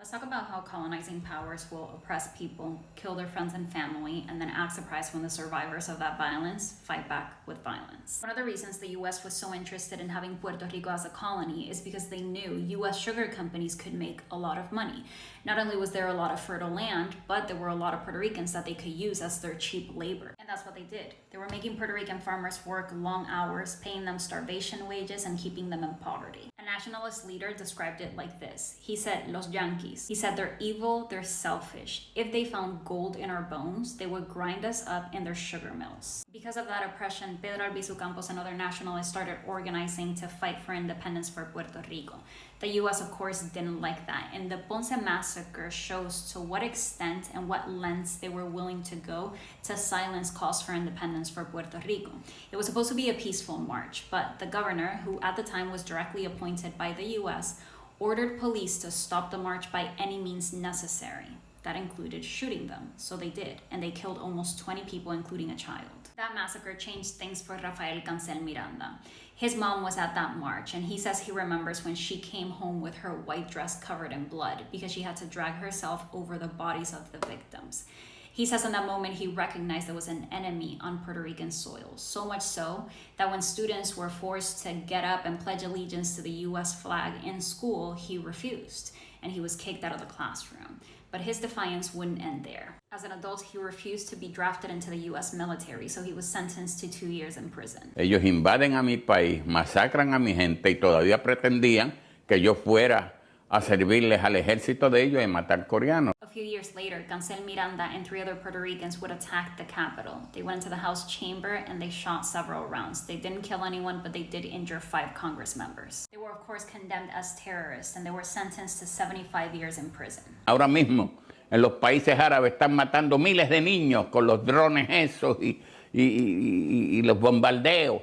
Let's talk about how colonizing powers will oppress people, kill their friends and family, and then act surprised when the survivors of that violence fight back with violence. One of the reasons the US was so interested in having Puerto Rico as a colony is because they knew US sugar companies could make a lot of money. Not only was there a lot of fertile land, but there were a lot of Puerto Ricans that they could use as their cheap labor. And that's what they did. They were making Puerto Rican farmers work long hours, paying them starvation wages, and keeping them in poverty. A nationalist leader described it like this. He said, "Los Yankees." He said, "They're evil, they're selfish. If they found gold in our bones, they would grind us up in their sugar mills." Because of that oppression, Pedro Albizu Campos and other nationalists started organizing to fight for independence for Puerto Rico. The US, of course, didn't like that, and the Ponce massacre shows to what extent and what lengths they were willing to go to silence calls for independence for Puerto Rico. It was supposed to be a peaceful march, but the governor, who at the time was directly appointed by the US, ordered police to stop the march by any means necessary. That included shooting them, so they did, and they killed almost 20 people, including a child. That massacre changed things for Rafael Cancel Miranda. His mom was at that march, and he says he remembers when she came home with her white dress covered in blood because she had to drag herself over the bodies of the victims. He says in that moment he recognized there was an enemy on Puerto Rican soil, so much so that when students were forced to get up and pledge allegiance to the US flag in school, he refused, and he was kicked out of the classroom. But his defiance wouldn't end there. As an adult, he refused to be drafted into the US military, so he was sentenced to 2 years in prison. Ellos invaden a mi país, masacran a mi gente y todavía pretendían que yo fuera a servirles al ejército de ellos y matar coreanos. A few years later, Cancel Miranda and 3 other Puerto Ricans would attack the Capitol. They went into the House chamber and they shot several rounds. They didn't kill anyone, but they did injure 5 Congress members. They were, of course, condemned as terrorists, and they were sentenced to 75 years in prison. Ahora mismo, en los países árabes están matando miles de niños con los drones esos y los bombardeos.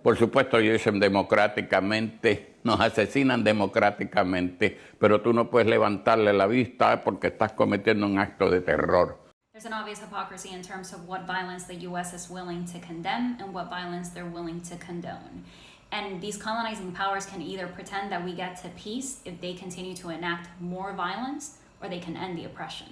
Por supuesto, ellos dicen democráticamente, nos asesinan democráticamente, pero tú no puedes levantarle la vista porque estás cometiendo un acto de terror. There's an obvious hypocrisy in terms of what violence the US is willing to condemn and what violence they're willing to condone. And these colonizing powers can either pretend that we get to peace if they continue to enact more violence, or they can end the oppression.